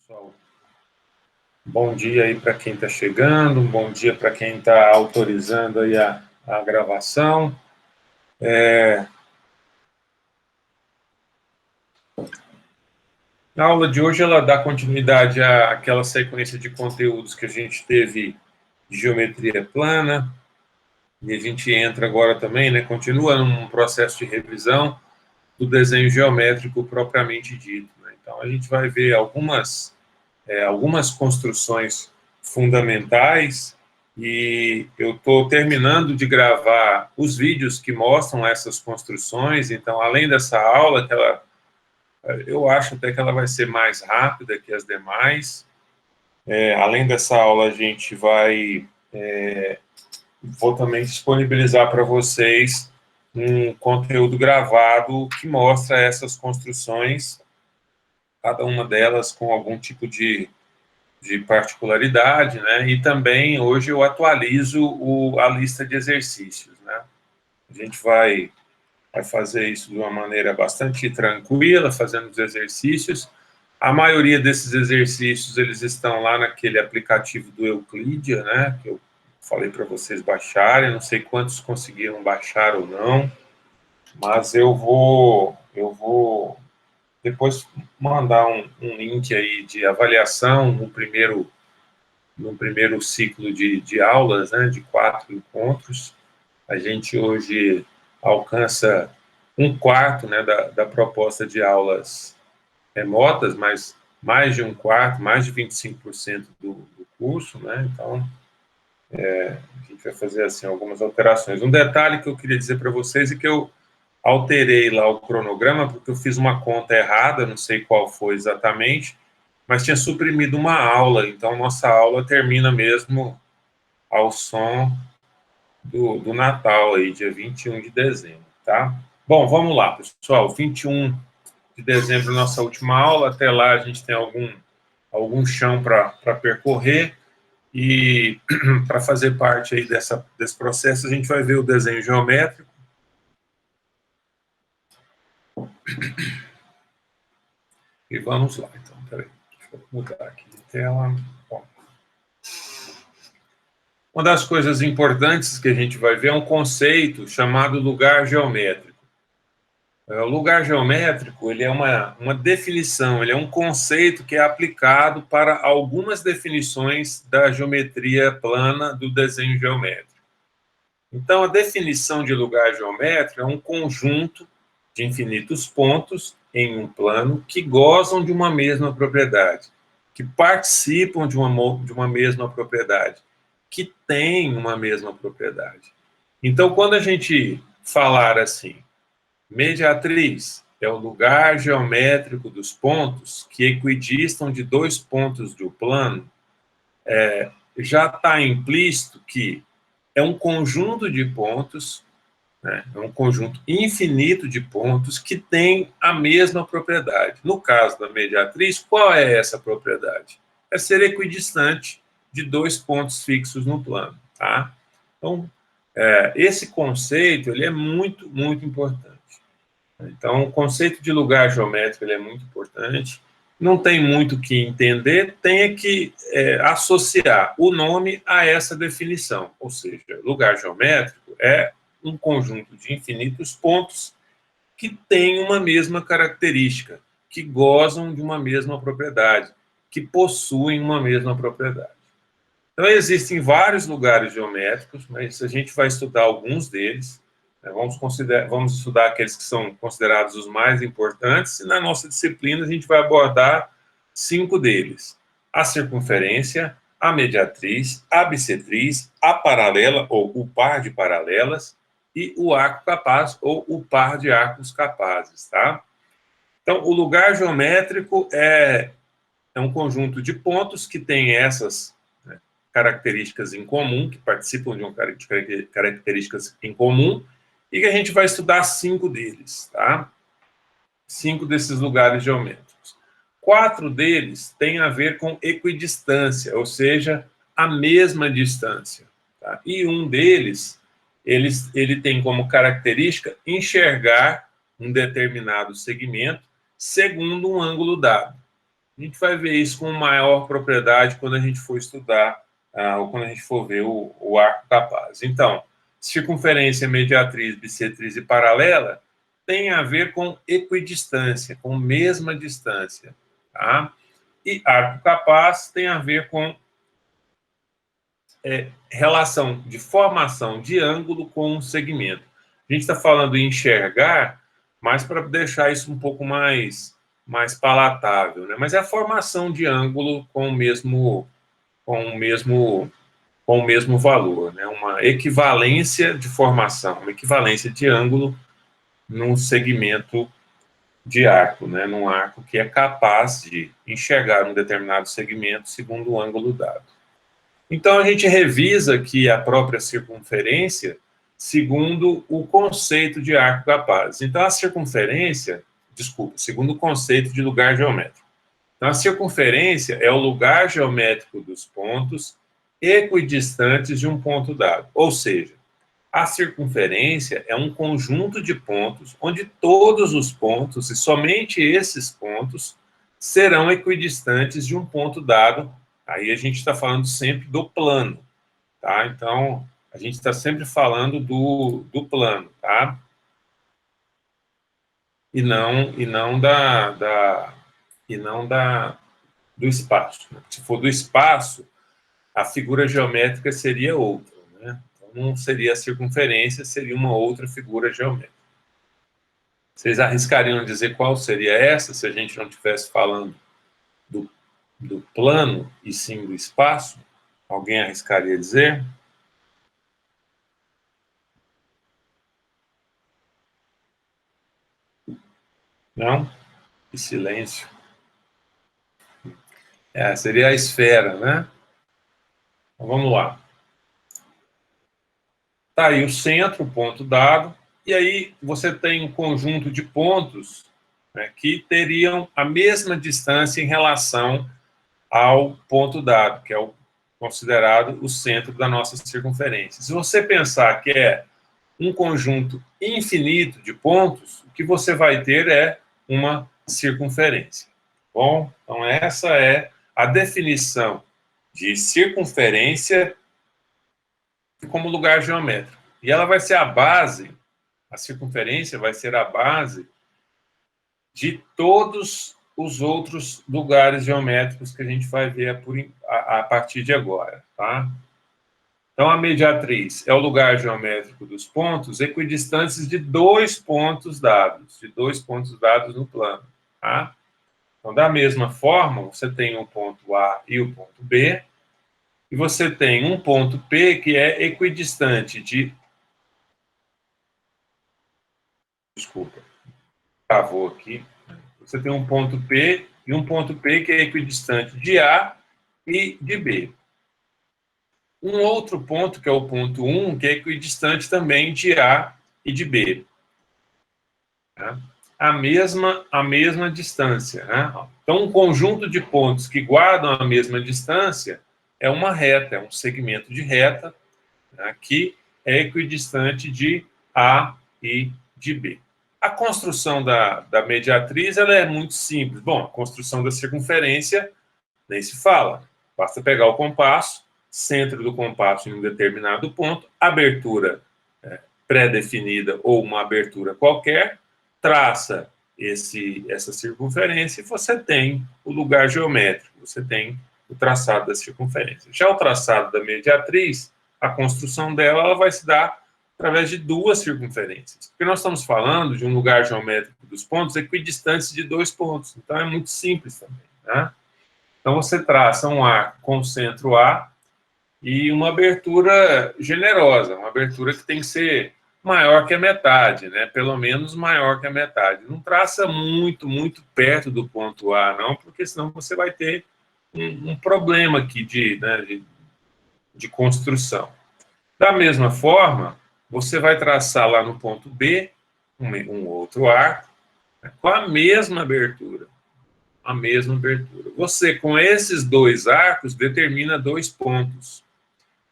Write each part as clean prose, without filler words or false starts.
Pessoal, bom dia aí para quem está chegando, um bom dia para quem está autorizando aí a gravação. A aula de hoje ela dá continuidade àquela sequência de conteúdos que a gente teve de geometria plana, e a gente entra agora também, né, continua num processo de revisão do desenho geométrico propriamente dito, né? Então, a gente vai ver algumas construções fundamentais, e eu estou terminando de gravar os vídeos que mostram essas construções. Então, além dessa aula, eu acho até que ela vai ser mais rápida que as demais. Além dessa aula, a gente vou também disponibilizar para vocês um conteúdo gravado que mostra essas construções, cada uma delas com algum tipo de particularidade, né? E também hoje eu atualizo a lista de exercícios, né? A gente vai fazer isso de uma maneira bastante tranquila, fazendo os exercícios. A maioria desses exercícios, eles estão lá naquele aplicativo do Euclidia, né? Que eu falei para vocês baixarem. Não sei quantos conseguiram baixar ou não, mas eu vou depois mandar um link aí de avaliação no primeiro ciclo de aulas, né, de 4 encontros. A gente hoje alcança um quarto, né, da proposta de aulas remotas, mas mais de um quarto, mais de 25% do curso, né? Então, a gente vai fazer assim algumas alterações. Um detalhe que eu queria dizer para vocês é que eu alterei lá o cronograma, porque eu fiz uma conta errada, não sei qual foi exatamente, mas tinha suprimido uma aula. Então, nossa aula termina mesmo ao som do Natal, aí, dia 21 de dezembro, tá? Bom, vamos lá, pessoal. 21 de dezembro, nossa última aula. Até lá, a gente tem algum chão para percorrer. E para fazer parte aí desse processo, a gente vai ver o desenho geométrico. E vamos lá, então. Peraí, deixa eu mudar aqui de tela. Bom, uma das coisas importantes que a gente vai ver é um conceito chamado lugar geométrico. O lugar geométrico, ele é uma definição, ele é um conceito que é aplicado para algumas definições da geometria plana do desenho geométrico. Então, a definição de lugar geométrico é um conjunto de infinitos pontos em um plano que gozam de uma mesma propriedade, que participam de uma mesma propriedade, que têm uma mesma propriedade. Então, quando a gente falar assim, mediatriz é o lugar geométrico dos pontos que equidistam de dois pontos do plano, já está implícito que é um conjunto de pontos, né? É um conjunto infinito de pontos que tem a mesma propriedade. No caso da mediatriz, qual é essa propriedade? É ser equidistante de dois pontos fixos no plano, tá? Então, esse conceito ele é muito, muito importante. Então, o conceito de lugar geométrico ele é muito importante. Não tem muito o que entender, tem que associar o nome a essa definição. Ou seja, lugar geométrico é um conjunto de infinitos pontos que têm uma mesma característica, que gozam de uma mesma propriedade, que possuem uma mesma propriedade. Então, existem vários lugares geométricos, mas a gente vai estudar alguns deles. Vamos estudar aqueles que são considerados os mais importantes, e na nossa disciplina a gente vai abordar 5 deles: a circunferência, a mediatriz, a bissetriz, a paralela, ou o par de paralelas, e o arco capaz, ou o par de arcos capazes, tá? Então, o lugar geométrico é um conjunto de pontos que tem essas, né, características em comum, que participam de características em comum, e que a gente vai estudar 5 deles, tá? 5 desses lugares geométricos. 4 deles têm a ver com equidistância, ou seja, a mesma distância, tá? E um deles, ele tem como característica enxergar um determinado segmento segundo um ângulo dado. A gente vai ver isso com maior propriedade quando a gente for estudar, ou quando a gente for ver o arco capaz. Então, circunferência, mediatriz, bissetriz e paralela tem a ver com equidistância, com mesma distância, tá? E arco capaz tem a ver com relação de formação de ângulo com um segmento. A gente está falando em enxergar, mas para deixar isso um pouco mais palatável, né? Mas é a formação de ângulo com o mesmo valor, né? Uma equivalência de formação, uma equivalência de ângulo num segmento de arco, né? Num arco que é capaz de enxergar um determinado segmento segundo o ângulo dado. Então, a gente revisa aqui a própria circunferência segundo o conceito de arco capaz. Então, a circunferência, segundo o conceito de lugar geométrico. Então, a circunferência é o lugar geométrico dos pontos equidistantes de um ponto dado. Ou seja, a circunferência é um conjunto de pontos onde todos os pontos, e somente esses pontos, serão equidistantes de um ponto dado. Aí a gente está falando sempre do plano, tá? Então, a gente está sempre falando do plano, tá? E não do espaço. Se for do espaço, a figura geométrica seria outra, né? Então, não seria a circunferência, seria uma outra figura geométrica. Vocês arriscariam dizer qual seria essa, se a gente não estivesse falando do plano e sim do espaço? Alguém arriscaria dizer? Não? Que silêncio. Seria a esfera, né? Então, vamos lá. Tá aí o centro, o ponto dado, e aí você tem um conjunto de pontos, né, que teriam a mesma distância em relação ao ponto dado, que é o considerado o centro da nossa circunferência. Se você pensar que é um conjunto infinito de pontos, o que você vai ter é uma circunferência. Bom, então essa é a definição de circunferência como lugar geométrico. E ela vai ser a base, a circunferência vai ser a base de todos os outros lugares geométricos que a gente vai ver a partir de agora, tá? Então, a mediatriz é o lugar geométrico dos pontos equidistantes de dois pontos dados no plano, tá? Então, da mesma forma, você tem o ponto A e o ponto B, e você tem um ponto P que é equidistante de... Desculpa, travou aqui. Você tem um ponto P e um ponto P que é equidistante de A e de B. Um outro ponto, que é o ponto 1, que é equidistante também de A e de B. Tá? A mesma distância. Né? Então, um conjunto de pontos que guardam a mesma distância é uma reta, é um segmento de reta, né, que é equidistante de A e de B. A construção da mediatriz ela é muito simples. Bom, a construção da circunferência nem se fala. Basta pegar o compasso, centro do compasso em um determinado ponto, abertura pré-definida ou uma abertura qualquer, traça essa circunferência e você tem o lugar geométrico, você tem o traçado da circunferência. Já o traçado da mediatriz, a construção dela ela vai se dar através de duas circunferências. Porque nós estamos falando de um lugar geométrico dos pontos equidistantes de dois pontos. Então, é muito simples também, né? Então, você traça um arco com o centro A e uma abertura generosa, uma abertura que tem que ser maior que a metade, né? Pelo menos maior que a metade. Não traça muito perto do ponto A, não, porque senão você vai ter um problema aqui de construção. Da mesma forma, você vai traçar lá no ponto B um outro arco, né, com a mesma abertura. A mesma abertura. Você, com esses dois arcos, determina dois pontos.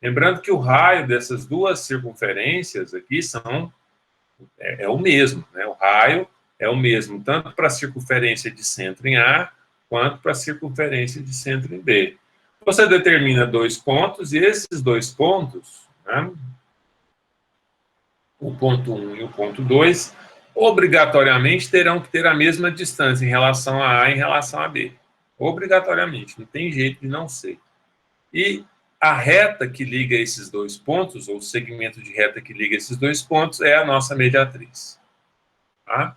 Lembrando que o raio dessas duas circunferências aqui é o mesmo, né? O raio é o mesmo, tanto para a circunferência de centro em A, quanto para a circunferência de centro em B. Você determina 2 pontos, e esses 2 pontos, né, o ponto 1 e o ponto 2, obrigatoriamente terão que ter a mesma distância em relação a A e em relação a B. Obrigatoriamente, não tem jeito de não ser. E a reta que liga esses 2 pontos, ou o segmento de reta que liga esses 2 pontos, é a nossa mediatriz. Tá?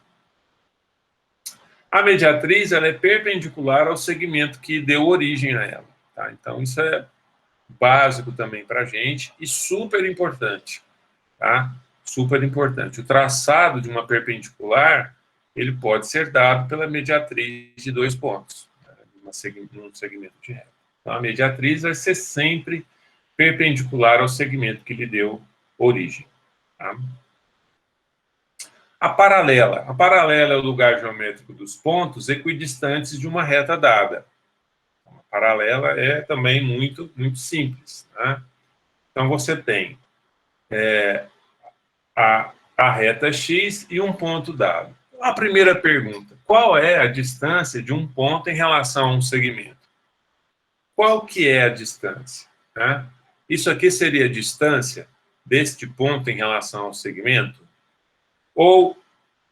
A mediatriz, ela é perpendicular ao segmento que deu origem a ela. Tá? Então, isso é básico também para a gente e super importante. Tá? Super importante. O traçado de uma perpendicular, ele pode ser dado pela mediatriz de 2 pontos, né, num segmento de reta. Então, a mediatriz vai ser sempre perpendicular ao segmento que lhe deu origem. Tá? A paralela é o lugar geométrico dos pontos equidistantes de uma reta dada. A paralela é também muito simples. Né? Então, você tem a reta x e um ponto dado. A primeira pergunta, qual é a distância de um ponto em relação a um segmento? Qual que é a distância? Né? Isso aqui seria a distância deste ponto em relação ao segmento? Ou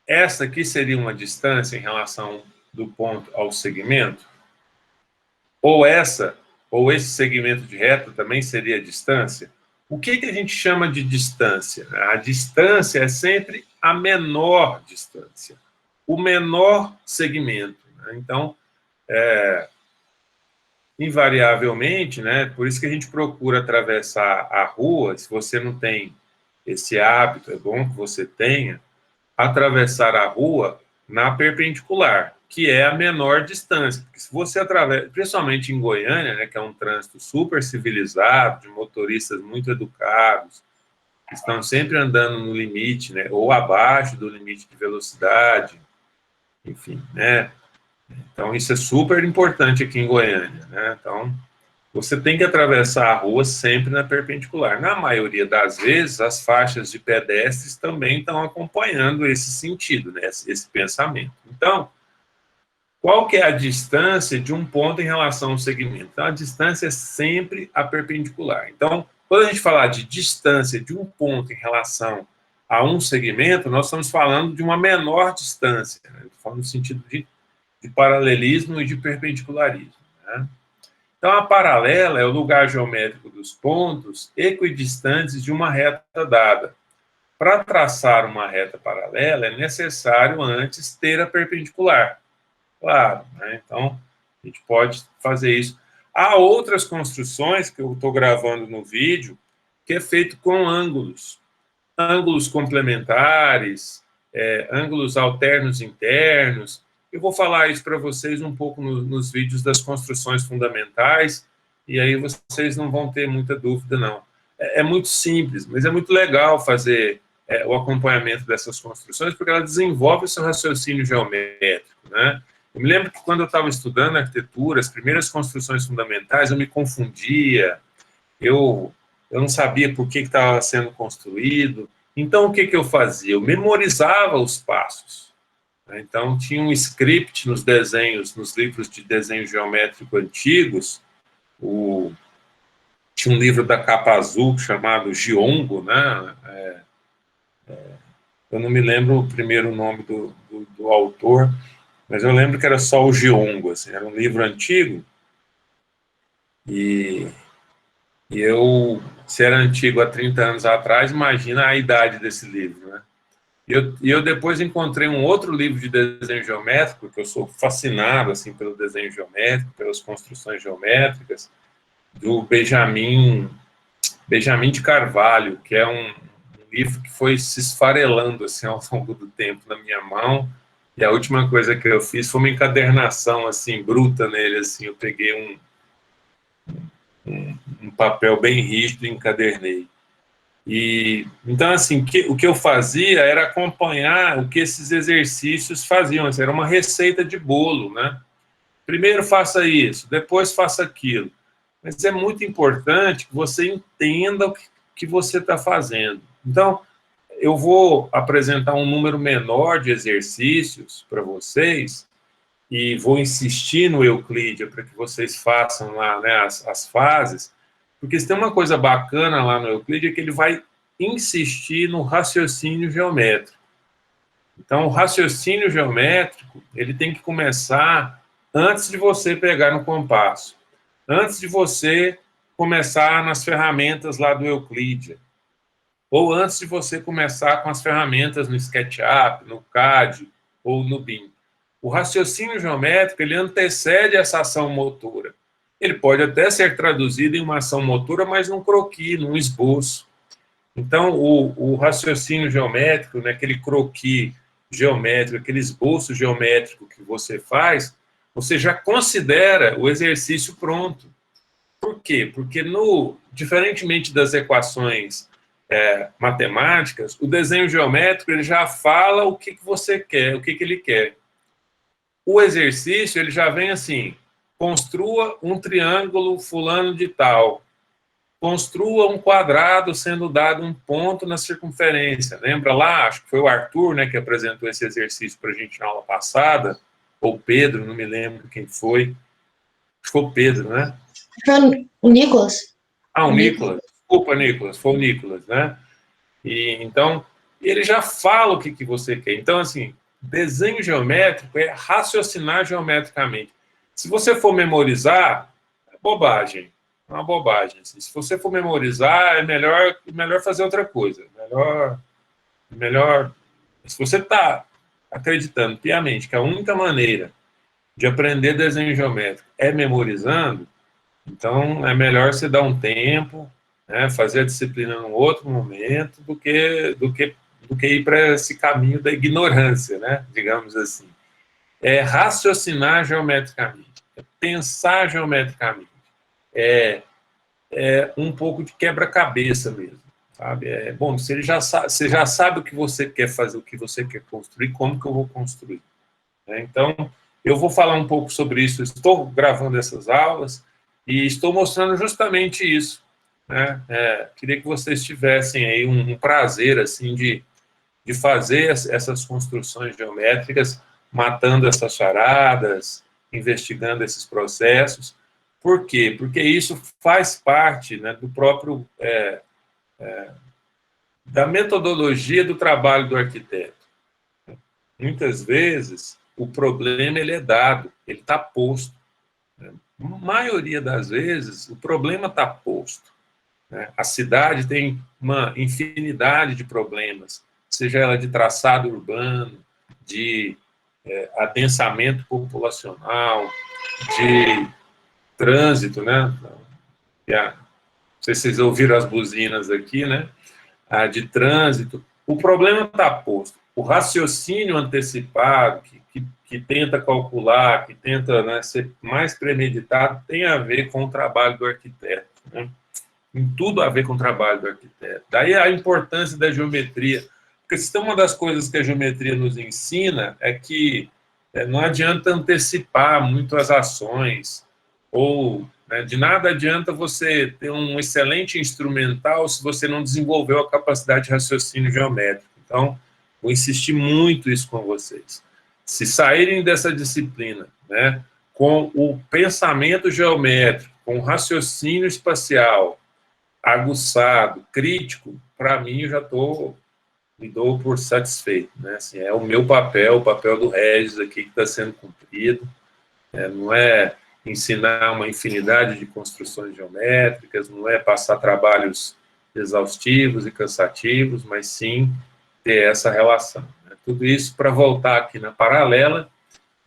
essa aqui seria uma distância em relação do ponto ao segmento? Ou esse segmento de reta também seria a distância? O que a gente chama de distância? A distância é sempre a menor distância, o menor segmento. Né? Então, invariavelmente, né, por isso que a gente procura atravessar a rua, se você não tem esse hábito, é bom que você tenha, atravessar a rua na perpendicular, que é a menor distância. Porque se você atravessa, principalmente em Goiânia, né, que é um trânsito super civilizado, de motoristas muito educados, que estão sempre andando no limite, né, ou abaixo do limite de velocidade, enfim, né? Então, isso é super importante aqui em Goiânia, né? Então, você tem que atravessar a rua sempre na perpendicular. Na maioria das vezes, as faixas de pedestres também estão acompanhando esse sentido, né? Esse pensamento. Então, qual que é a distância de um ponto em relação ao segmento? Então, a distância é sempre a perpendicular. Então, quando a gente falar de distância de um ponto em relação a um segmento, nós estamos falando de uma menor distância, né? Falando no sentido de paralelismo e de perpendicularismo, né? Então, a paralela é o lugar geométrico dos pontos equidistantes de uma reta dada. Para traçar uma reta paralela, é necessário antes ter a perpendicular. Claro, né? Então, a gente pode fazer isso. Há outras construções que eu estou gravando no vídeo, que é feito com ângulos. Ângulos complementares, ângulos alternos internos. Eu vou falar isso para vocês um pouco nos vídeos das construções fundamentais, e aí vocês não vão ter muita dúvida, não. É muito simples, mas é muito legal fazer o acompanhamento dessas construções, porque ela desenvolve o seu raciocínio geométrico, né? Eu me lembro que quando eu estava estudando arquitetura, as primeiras construções fundamentais, eu me confundia, eu não sabia por que estava sendo construído. Então, o que eu fazia? Eu memorizava os passos. Então, tinha um script nos desenhos, nos livros de desenho geométrico antigos. Tinha um livro da capa azul chamado Giongo, né? Eu não me lembro o primeiro nome do autor, mas eu lembro que era só o Giongo, assim, era um livro antigo. E se era antigo há 30 anos atrás, imagina a idade desse livro, né? E eu depois encontrei um outro livro de desenho geométrico, que eu sou fascinado, assim, pelo desenho geométrico, pelas construções geométricas, do Benjamin de Carvalho, que é um livro que foi se esfarelando, assim, ao longo do tempo na minha mão, e a última coisa que eu fiz foi uma encadernação, assim, bruta nele, assim, eu peguei um papel bem rígido e encadernei. Então, assim, o que eu fazia era acompanhar o que esses exercícios faziam. Era uma receita de bolo, né? Primeiro faça isso, depois faça aquilo. Mas é muito importante que você entenda o que você está fazendo. Então, eu vou apresentar um número menor de exercícios para vocês, e vou insistir no Euclídea para que vocês façam lá, né, as fases, porque se tem uma coisa bacana lá no Euclídea é que ele vai insistir no raciocínio geométrico. Então, o raciocínio geométrico, ele tem que começar antes de você pegar no compasso, antes de você começar nas ferramentas lá do Euclídea, ou antes de você começar com as ferramentas no SketchUp, no CAD ou no BIM. O raciocínio geométrico, ele antecede essa ação motora. Ele pode até ser traduzido em uma ação motora, mas num croquis, num esboço. Então, o raciocínio geométrico, né, aquele croquis geométrico, aquele esboço geométrico que você faz, você já considera o exercício pronto. Por quê? Porque, diferentemente das equações matemáticas, o desenho geométrico ele já fala o que você quer, o que ele quer. O exercício ele já vem assim: construa um triângulo fulano de tal, construa um quadrado sendo dado um ponto na circunferência. Lembra lá? Acho que foi o Arthur, né, que apresentou esse exercício para a gente na aula passada, ou o Pedro, não me lembro quem foi. Acho que foi o Pedro, né? Foi o Nicolas. O Nicolas. Desculpa, Nicolas. Foi o Nicolas, né? E, então, ele já fala o que você quer. Então, assim, desenho geométrico é raciocinar geometricamente. Se você for memorizar, é bobagem. É uma bobagem. Assim. Se você for memorizar, é melhor fazer outra coisa. Melhor. Se você está acreditando piamente que a única maneira de aprender desenho geométrico é memorizando, então é melhor você dar um tempo, né, fazer a disciplina num outro momento, do que ir para esse caminho da ignorância, né, digamos assim. É raciocinar geometricamente, é pensar geometricamente, é um pouco de quebra-cabeça mesmo, sabe? Bom, você já sabe o que você quer fazer, o que você quer construir, como que eu vou construir, né? Então, eu vou falar um pouco sobre isso, estou gravando essas aulas e estou mostrando justamente isso, né? Queria que vocês tivessem aí um prazer, assim, de fazer essas construções geométricas, matando essas charadas, investigando esses processos. Por quê? Porque isso faz parte, né, do próprio da metodologia do trabalho do arquiteto. Muitas vezes o problema ele é dado, ele está posto. Né? A maioria das vezes o problema está posto. Né? A cidade tem uma infinidade de problemas, seja ela de traçado urbano, de adensamento populacional, de trânsito, né? Não sei se vocês ouviram as buzinas aqui, né? De trânsito. O problema está posto. O raciocínio antecipado, que tenta calcular, que tenta, né, ser mais premeditado, tem a ver com o trabalho do arquiteto. Né? Tem tudo a ver com o trabalho do arquiteto. Daí a importância da geometria. Porque se tem uma das coisas que a geometria nos ensina é que não adianta antecipar muito as ações, ou né, de nada adianta você ter um excelente instrumental se você não desenvolveu a capacidade de raciocínio geométrico. Então, vou insistir muito isso com vocês. Se saírem dessa disciplina, né, com o pensamento geométrico, com o raciocínio espacial aguçado, crítico, para mim eu já me dou por satisfeito, né? Assim, é o meu papel, o papel do Regis aqui que está sendo cumprido. Não é ensinar uma infinidade de construções geométricas, não é passar trabalhos exaustivos e cansativos, mas sim ter essa relação. Né? Tudo isso para voltar aqui na paralela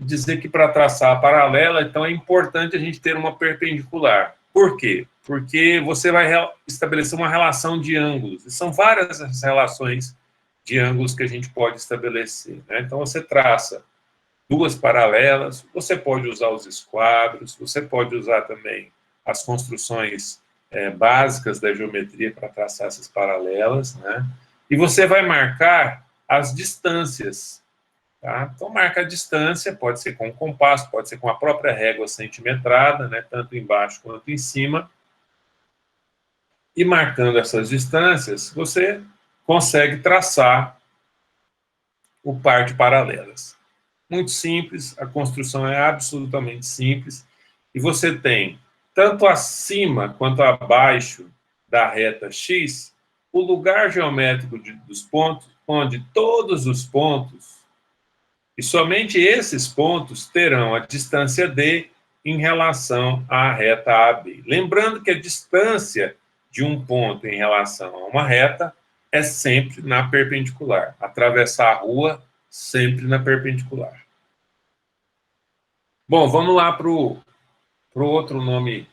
e dizer que para traçar a paralela, então é importante a gente ter uma perpendicular. Por quê? Porque você vai estabelecer uma relação de ângulos, e são várias as relações de ângulos que a gente pode estabelecer. Né? Então, você traça duas paralelas, você pode usar os esquadros, você pode usar também as construções básicas da geometria para traçar essas paralelas, né? E você vai marcar as distâncias, tá? Então, marca a distância, pode ser com um compasso, pode ser com a própria régua centimetrada, né? Tanto embaixo quanto em cima. E marcando essas distâncias, você consegue traçar o par de paralelas. muito simples, a construção é absolutamente simples, e você tem, tanto acima quanto abaixo da reta X, o lugar geométrico dos pontos, onde todos os pontos, e somente esses pontos, terão a distância D em relação à reta AB. Lembrando que a distância de um ponto em relação a uma reta é sempre na perpendicular. Atravessar a rua, sempre na perpendicular. Bom, vamos lá para o outro nome,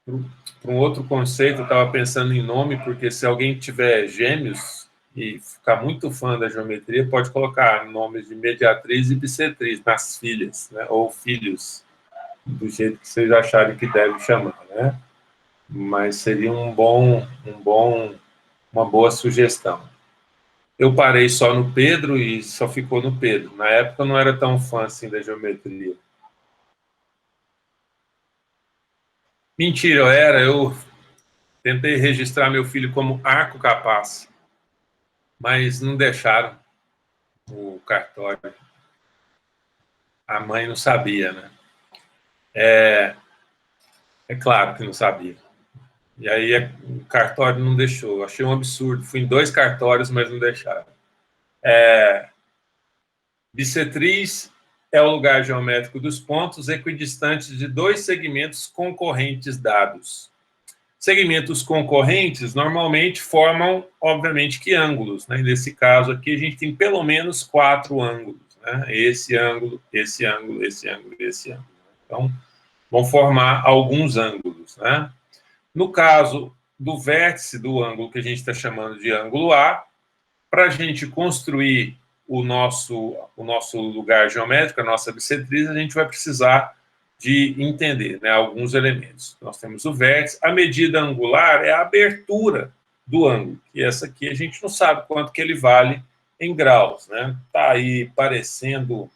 para um outro conceito. Eu estava pensando em nome, porque se alguém tiver gêmeos e ficar muito fã da geometria, pode colocar nomes de mediatriz e bissetriz nas filhas, né? Ou filhos, do jeito que vocês acharem que deve chamar, né? Mas seria uma boa sugestão. Eu parei só no Pedro e só ficou no Pedro. Na época eu não era tão fã assim da geometria. Mentira, eu tentei registrar meu filho como arco capaz, mas não deixaram o cartório. A mãe não sabia, né? É claro que não sabia. E aí o cartório não deixou. Eu achei um absurdo. Fui em 2 cartórios, mas não deixaram. Bissetriz é o lugar geométrico dos pontos equidistantes de 2 segmentos concorrentes dados. Segmentos concorrentes normalmente formam, obviamente, que ângulos, né? Nesse caso aqui, a gente tem pelo menos 4 ângulos, né? Esse ângulo, esse ângulo, esse ângulo, esse ângulo. Então, vão formar alguns ângulos, né? No caso do vértice do ângulo que a gente está chamando de ângulo A, para a gente construir o nosso lugar geométrico, a nossa bissetriz, a gente vai precisar de entender, né, alguns elementos. Nós temos o vértice, a medida angular é a abertura do ângulo, e essa aqui a gente não sabe quanto que ele vale em graus, né? Está aí parecendo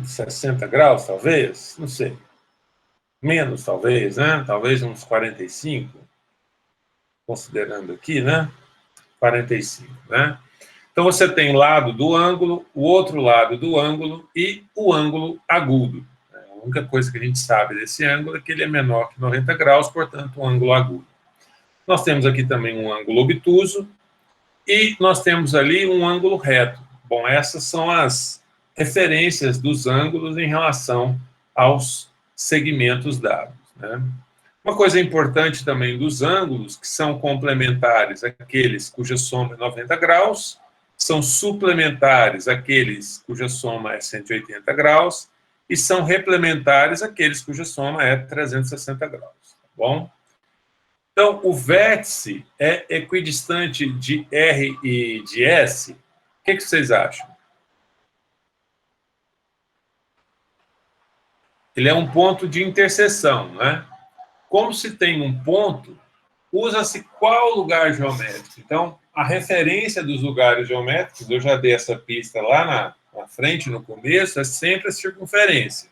60 graus, talvez, não sei. Menos, talvez, né? Talvez uns 45, considerando aqui, né? 45, né? Então, você tem lado do ângulo, o outro lado do ângulo e o ângulo agudo. A única coisa que a gente sabe desse ângulo é que ele é menor que 90 graus, portanto, um ângulo agudo. Nós temos aqui também um ângulo obtuso e nós temos ali um ângulo reto. Bom, essas são as referências dos ângulos em relação aos segmentos dados, né? Uma coisa importante também dos ângulos, que são complementares aqueles cuja soma é 90 graus, são suplementares aqueles cuja soma é 180 graus, e são replementares aqueles cuja soma é 360 graus, tá bom? Então, o vértice é equidistante de R e de S. O que vocês acham? Ele é um ponto de interseção, né? Como se tem um ponto, usa-se qual lugar geométrico? Então, a referência dos lugares geométricos, eu já dei essa pista lá na frente, no começo, é sempre a circunferência.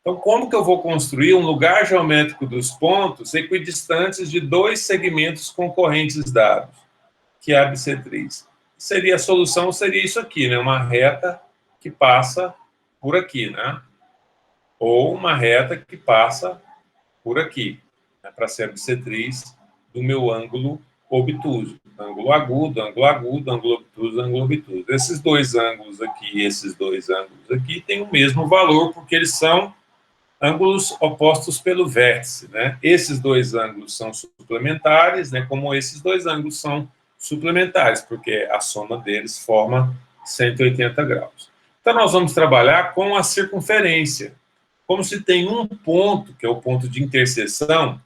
Então, como que eu vou construir um lugar geométrico dos pontos equidistantes de 2 segmentos concorrentes dados, que é a bissetriz? A solução seria isso aqui, né? Uma reta que passa por aqui, né? Ou uma reta que passa por aqui, né, para ser a bissetriz do meu ângulo obtuso. Ângulo agudo, ângulo agudo, ângulo obtuso, ângulo obtuso. Esses 2 ângulos aqui e esses 2 ângulos aqui têm o mesmo valor, porque eles são ângulos opostos pelo vértice, né? Esses 2 ângulos são suplementares, né, como esses 2 ângulos são suplementares, porque a soma deles forma 180 graus. Então, nós vamos trabalhar com a circunferência. Como se tem um ponto, que é o ponto de interseção,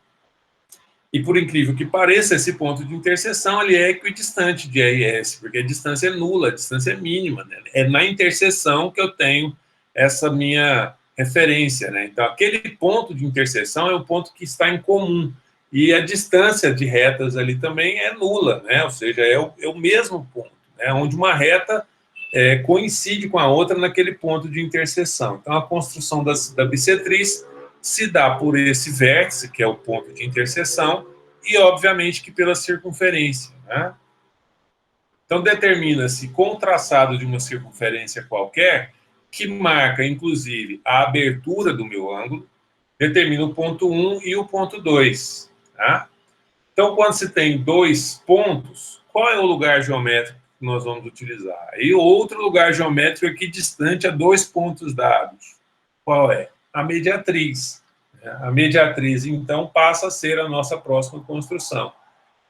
e por incrível que pareça, esse ponto de interseção ele é equidistante de R e S, porque a distância é nula, a distância é mínima, né? É na interseção que eu tenho essa minha referência, né? Então, aquele ponto de interseção é o ponto que está em comum, e a distância de retas ali também é nula, né? Ou seja, é o mesmo ponto, né? Onde uma reta coincide com a outra naquele ponto de interseção. Então, a construção da bissetriz se dá por esse vértice, que é o ponto de interseção, e, obviamente, que pela circunferência, né? Então, determina-se com o traçado de uma circunferência qualquer, que marca, inclusive, a abertura do meu ângulo, determina o ponto 1 e o ponto 2. Tá? Então, quando se tem dois pontos, qual é o lugar geométrico que nós vamos utilizar? E outro lugar geométrico equidistante a dois pontos dados. Qual é? A mediatriz. A mediatriz, então, passa a ser a nossa próxima construção,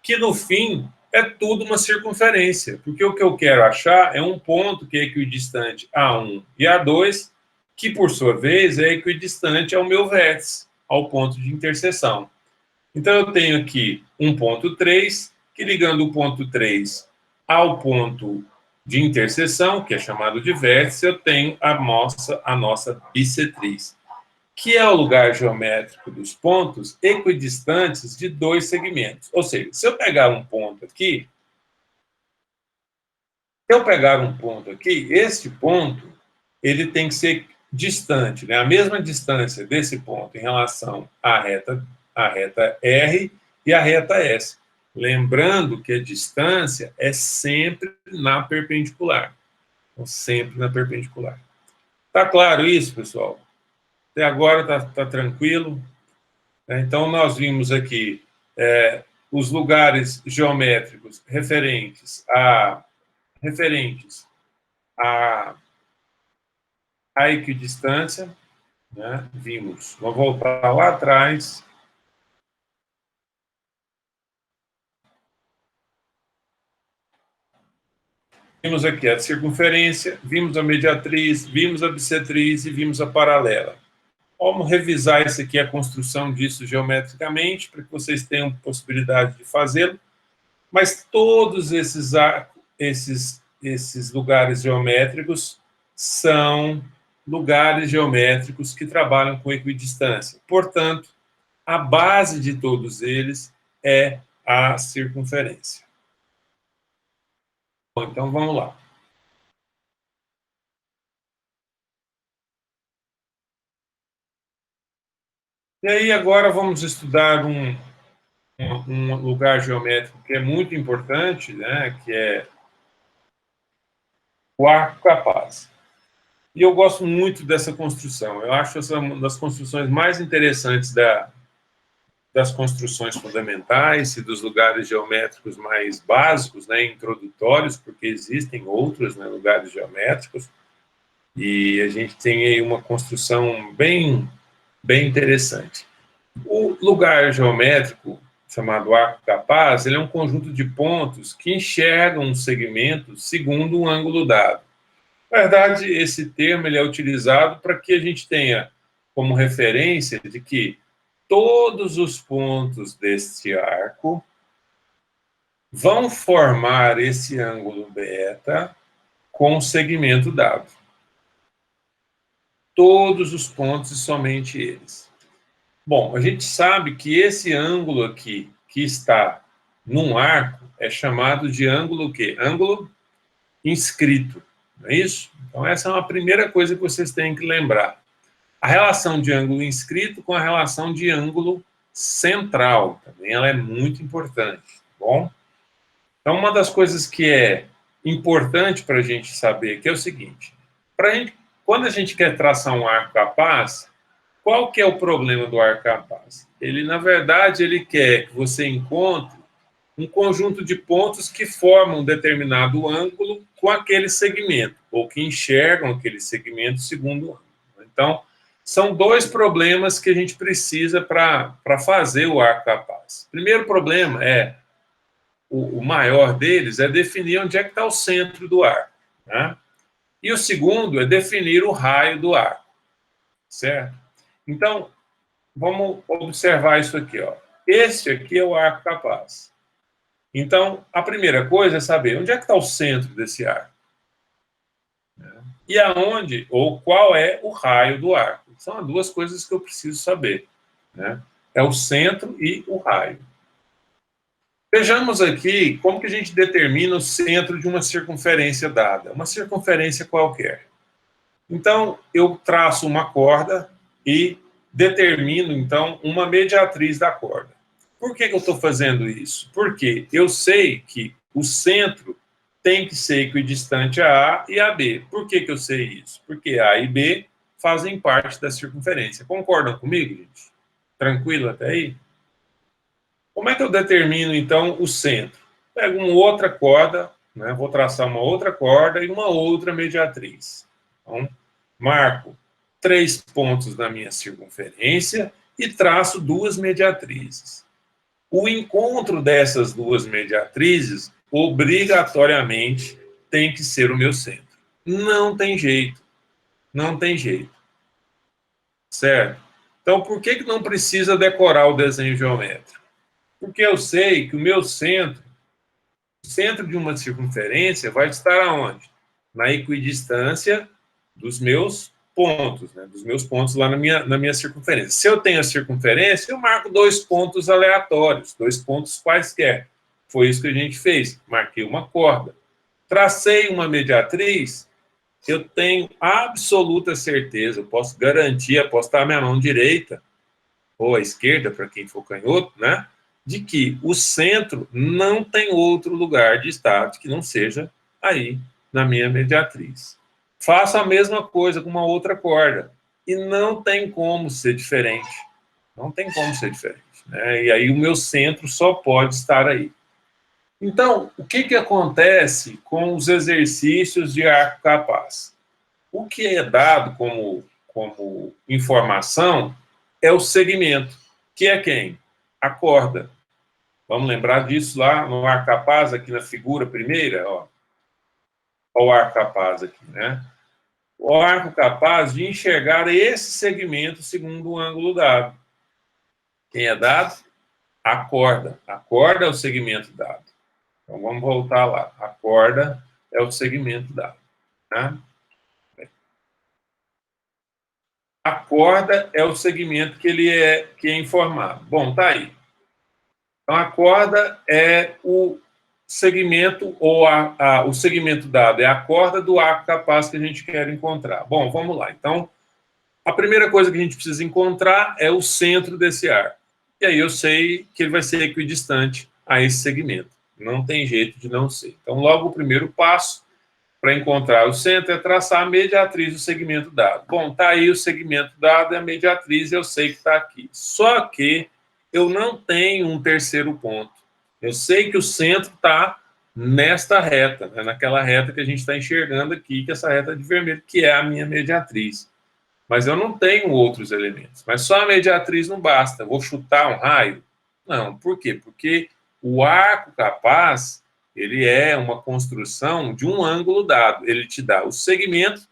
que, no fim, é tudo uma circunferência, porque o que eu quero achar é um ponto que é equidistante a 1 e a 2, que, por sua vez, é equidistante ao meu vértice, ao ponto de interseção. Então, eu tenho aqui um ponto 3, que ligando o ponto 3 ao ponto de interseção, que é chamado de vértice, eu tenho a nossa bissetriz, que é o lugar geométrico dos pontos equidistantes de dois segmentos. Ou seja, se eu pegar um ponto aqui, este ponto, ele tem que ser distante, né? A mesma distância desse ponto em relação à reta R e à reta S. Lembrando que a distância é sempre na perpendicular. Então, sempre na perpendicular. Tá claro isso, pessoal? Até agora tá tranquilo? Então, nós vimos aqui os lugares geométricos referentes à equidistância, né? Vimos. Vou voltar lá atrás. Vimos aqui a circunferência, vimos a mediatriz, vimos a bissetriz e vimos a paralela. Vamos revisar isso aqui, a construção disso geometricamente, para que vocês tenham possibilidade de fazê-lo. Mas todos esses lugares geométricos são lugares geométricos que trabalham com equidistância. Portanto, a base de todos eles é a circunferência. Bom, então, vamos lá. E aí, agora, vamos estudar um lugar geométrico que é muito importante, né, que é o arco capaz. E eu gosto muito dessa construção. Eu acho essa uma das construções mais interessantes das construções fundamentais e dos lugares geométricos mais básicos, né, introdutórios, porque existem outros, né, lugares geométricos, e a gente tem aí uma construção bem interessante. O lugar geométrico, chamado arco capaz, ele é um conjunto de pontos que enxergam um segmento segundo um ângulo dado. Na verdade, esse termo ele é utilizado para que a gente tenha como referência de que todos os pontos deste arco vão formar esse ângulo beta com o segmento dado. Todos os pontos e somente eles. Bom, a gente sabe que esse ângulo aqui, que está num arco, é chamado de ângulo o quê? Ângulo inscrito, não é isso? Então, essa é uma primeira coisa que vocês têm que lembrar. A relação de ângulo inscrito com a relação de ângulo central, também ela é muito importante, tá bom? Então, uma das coisas que é importante para a gente saber que é o seguinte, quando a gente quer traçar um arco capaz, qual que é o problema do arco capaz? Ele, na verdade, ele quer que você encontre um conjunto de pontos que formam um determinado ângulo com aquele segmento, ou que enxergam aquele segmento segundo o ângulo. Então, são dois problemas que a gente precisa para fazer o arco capaz. O primeiro problema é, o maior deles, é definir onde é que está o centro do arco, né? E o segundo é definir o raio do arco, certo? Então, vamos observar isso aqui, ó. Este aqui é o arco capaz. Então, a primeira coisa é saber onde é que está o centro desse arco. E aonde, ou qual é o raio do arco. São as duas coisas que eu preciso saber, né? É o centro e o raio. Vejamos aqui como que a gente determina o centro de uma circunferência dada. Uma circunferência qualquer. Então, eu traço uma corda e determino, então, uma mediatriz da corda. Por que eu estou fazendo isso? Porque eu sei que o centro tem que ser equidistante a A e a B. Por que eu sei isso? Porque A e B fazem parte da circunferência. Concordam comigo, gente? Tranquilo até aí? Como é que eu determino, então, o centro? Pego uma outra corda, né? Vou traçar uma outra corda e uma outra mediatriz. Então, marco 3 pontos na minha circunferência e traço 2 mediatrizes. O encontro dessas 2 mediatrizes, obrigatoriamente, tem que ser o meu centro. Não tem jeito. Não tem jeito. Certo? Então, por que não precisa decorar o desenho geométrico? Porque eu sei que o meu centro, o centro de uma circunferência, vai estar aonde? Na equidistância dos meus pontos, né? Dos meus pontos lá na minha circunferência. Se eu tenho a circunferência, eu marco 2 pontos aleatórios, 2 pontos quaisquer. Foi isso que a gente fez. Marquei uma corda. Tracei uma mediatriz, eu tenho absoluta certeza, eu posso garantir, apostar a minha mão direita, ou a esquerda, para quem for canhoto, né? De que o centro não tem outro lugar de start que não seja aí na minha mediatriz. Faço a mesma coisa com uma outra corda. E não tem como ser diferente. Não tem como ser diferente. Né? E aí o meu centro só pode estar aí. Então, o que acontece com os exercícios de arco capaz? O que é dado como informação é o segmento, que é quem? A corda. Vamos lembrar disso lá no arco capaz, aqui na figura primeira, ó. Olha o arco capaz aqui, né? O arco capaz de enxergar esse segmento segundo o ângulo dado. Quem é dado? A corda. A corda é o segmento dado. Então, vamos voltar lá. A corda é o segmento dado. Né? A corda é o segmento que é informado. Bom, tá aí. Então, a corda é o segmento, ou o segmento dado, é a corda do arco capaz que a gente quer encontrar. Bom, vamos lá. Então, a primeira coisa que a gente precisa encontrar é o centro desse arco. E aí eu sei que ele vai ser equidistante a esse segmento. Não tem jeito de não ser. Então, logo o primeiro passo para encontrar o centro é traçar a mediatriz do segmento dado. Bom, tá aí o segmento dado, é a mediatriz, eu sei que está aqui. Só que eu não tenho um terceiro ponto. Eu sei que o centro está nesta reta, né, naquela reta que a gente está enxergando aqui, que é essa reta de vermelho, que é a minha mediatriz. Mas eu não tenho outros elementos. Mas só a mediatriz não basta. Eu vou chutar um raio? Não. Por quê? Porque o arco capaz, ele é uma construção de um ângulo dado. Ele te dá o segmento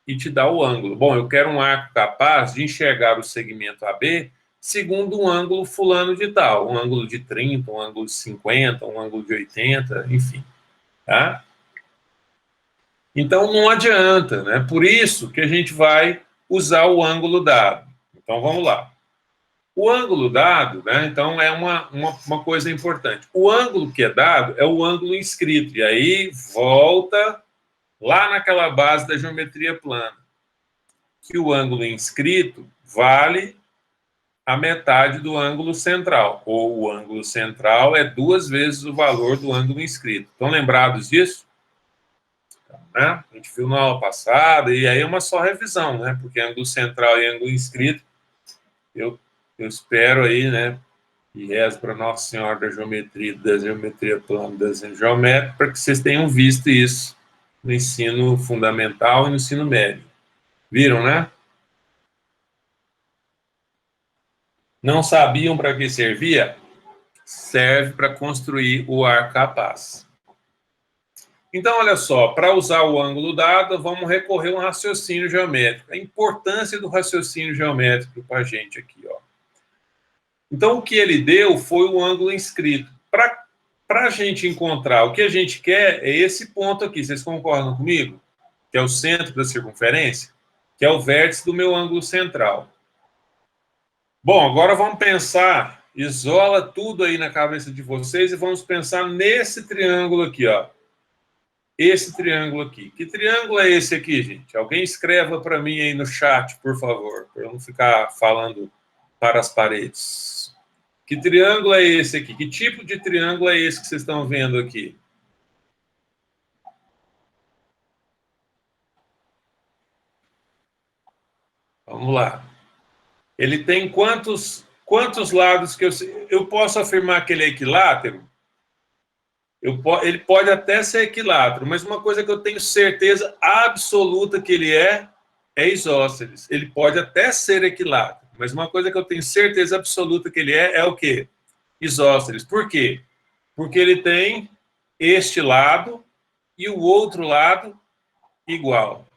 e te dá o ângulo. Bom, eu quero um arco capaz de enxergar o segmento AB segundo um ângulo fulano de tal. Um ângulo de 30, um ângulo de 50, um ângulo de 80, enfim. Tá? Então, não adianta, né? Por isso que a gente vai usar o ângulo dado. Então, vamos lá. O ângulo dado, né? Então, é uma coisa importante. O ângulo que é dado é o ângulo inscrito. E aí, volta lá naquela base da geometria plana. Que o ângulo inscrito vale a metade do ângulo central. Ou o ângulo central é 2 vezes o valor do ângulo inscrito. Estão lembrados disso? Né? A gente viu na aula passada, e aí é uma só revisão, né? Porque ângulo central e ângulo inscrito, eu espero aí, né? E rezo para Nossa Senhora da Geometria Plana, desenho geométrico, para que vocês tenham visto isso no ensino fundamental e no ensino médio. Viram, né? Não sabiam para que servia? Serve para construir o arco capaz. Então, olha só, para usar o ângulo dado, vamos recorrer a um raciocínio geométrico. A importância do raciocínio geométrico para a gente aqui, ó. Então, o que ele deu foi o ângulo inscrito. Para a gente encontrar o que a gente quer, é esse ponto aqui. Vocês concordam comigo? Que é o centro da circunferência, que é o vértice do meu ângulo central. Bom, agora vamos pensar, isola tudo aí na cabeça de vocês e vamos pensar nesse triângulo aqui, ó. Esse triângulo aqui. Que triângulo é esse aqui, gente? Alguém escreva para mim aí no chat, por favor, para eu não ficar falando para as paredes. Que triângulo é esse aqui? Que tipo de triângulo é esse que vocês estão vendo aqui? Vamos lá. Ele tem quantos lados que eu posso afirmar que ele é equilátero? Ele pode até ser equilátero, mas uma coisa que eu tenho certeza absoluta que ele é isósceles. Ele pode até ser equilátero, mas uma coisa que eu tenho certeza absoluta que ele é o quê? Isósceles. Por quê? Porque ele tem este lado e o outro lado igual,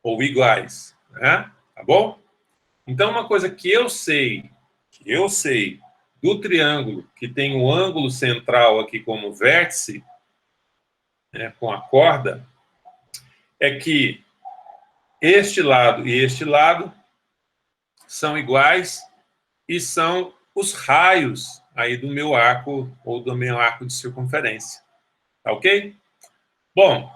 ou iguais, né? Tá bom? Então, uma coisa que eu sei do triângulo, que tem o ângulo central aqui como vértice, né, com a corda, é que este lado e este lado são iguais e são os raios aí do meu arco, ou do meu arco de circunferência. Tá ok? Bom,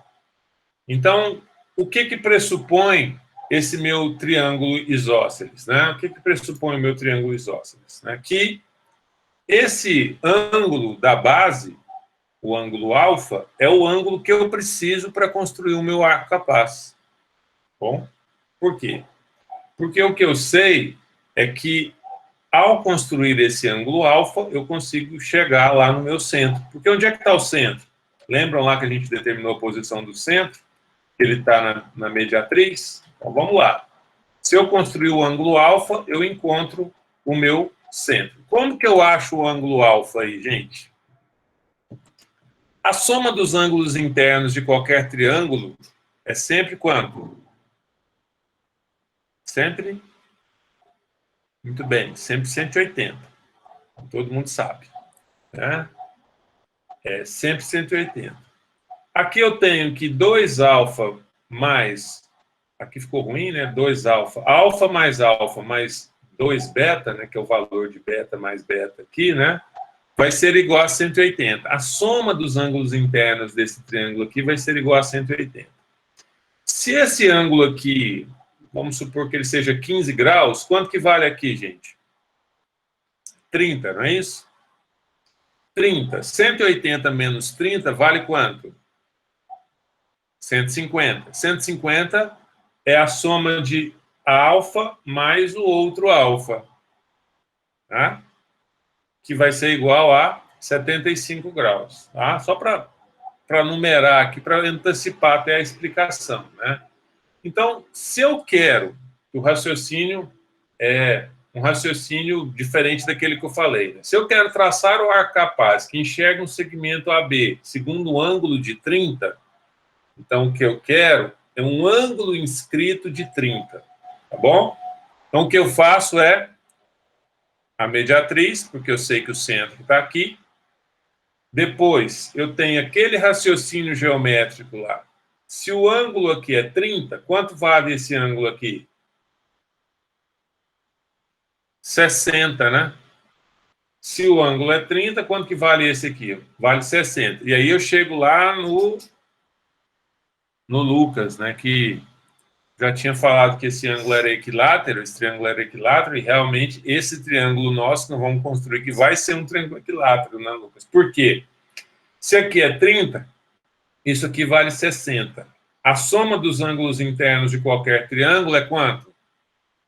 então, o que pressupõe esse meu triângulo isósceles, né? O que pressupõe o meu triângulo isósceles? Né? Que esse ângulo da base, o ângulo alfa, é o ângulo que eu preciso para construir o meu arco capaz. Bom, por quê? Porque o que eu sei é que, ao construir esse ângulo alfa, eu consigo chegar lá no meu centro. Porque onde é que está o centro? Lembram lá que a gente determinou a posição do centro? Ele está na mediatriz? Então, vamos lá. Se eu construir o ângulo alfa, eu encontro o meu centro. Como que eu acho o ângulo alfa aí, gente? A soma dos ângulos internos de qualquer triângulo é sempre quanto? Sempre? Muito bem, sempre 180. Todo mundo sabe, né? É sempre 180. Aqui eu tenho que 2 alfa mais... Aqui ficou ruim, né? 2 alfa. Alfa mais 2 beta, né? Que é o valor de beta mais beta aqui, né? Vai ser igual a 180. A soma dos ângulos internos desse triângulo aqui vai ser igual a 180. Se esse ângulo aqui, vamos supor que ele seja 15 graus, quanto que vale aqui, gente? 30, não é isso? 30. 180 menos 30 vale quanto? 150. 150 é a soma de alfa mais o outro alfa, tá? Que vai ser igual a 75 graus, tá? Só para numerar aqui, para antecipar até a explicação, né? Então, se eu quero que o raciocínio é um raciocínio diferente daquele que eu falei, né? Se eu quero traçar o arco capaz que enxerga um segmento AB segundo um ângulo de 30, então o que eu quero é um ângulo inscrito de 30, tá bom? Então, o que eu faço é a mediatriz, porque eu sei que o centro está aqui. Depois, eu tenho aquele raciocínio geométrico lá. Se o ângulo aqui é 30, quanto vale esse ângulo aqui? 60, né? Se o ângulo é 30, quanto que vale esse aqui? Vale 60. E aí eu chego lá no Lucas, né? Que já tinha falado que esse ângulo era equilátero, esse triângulo era equilátero, e realmente esse triângulo nosso que nós vamos construir que vai ser um triângulo equilátero, né, Lucas? Por quê? Se aqui é 30, isso aqui vale 60. A soma dos ângulos internos de qualquer triângulo é quanto?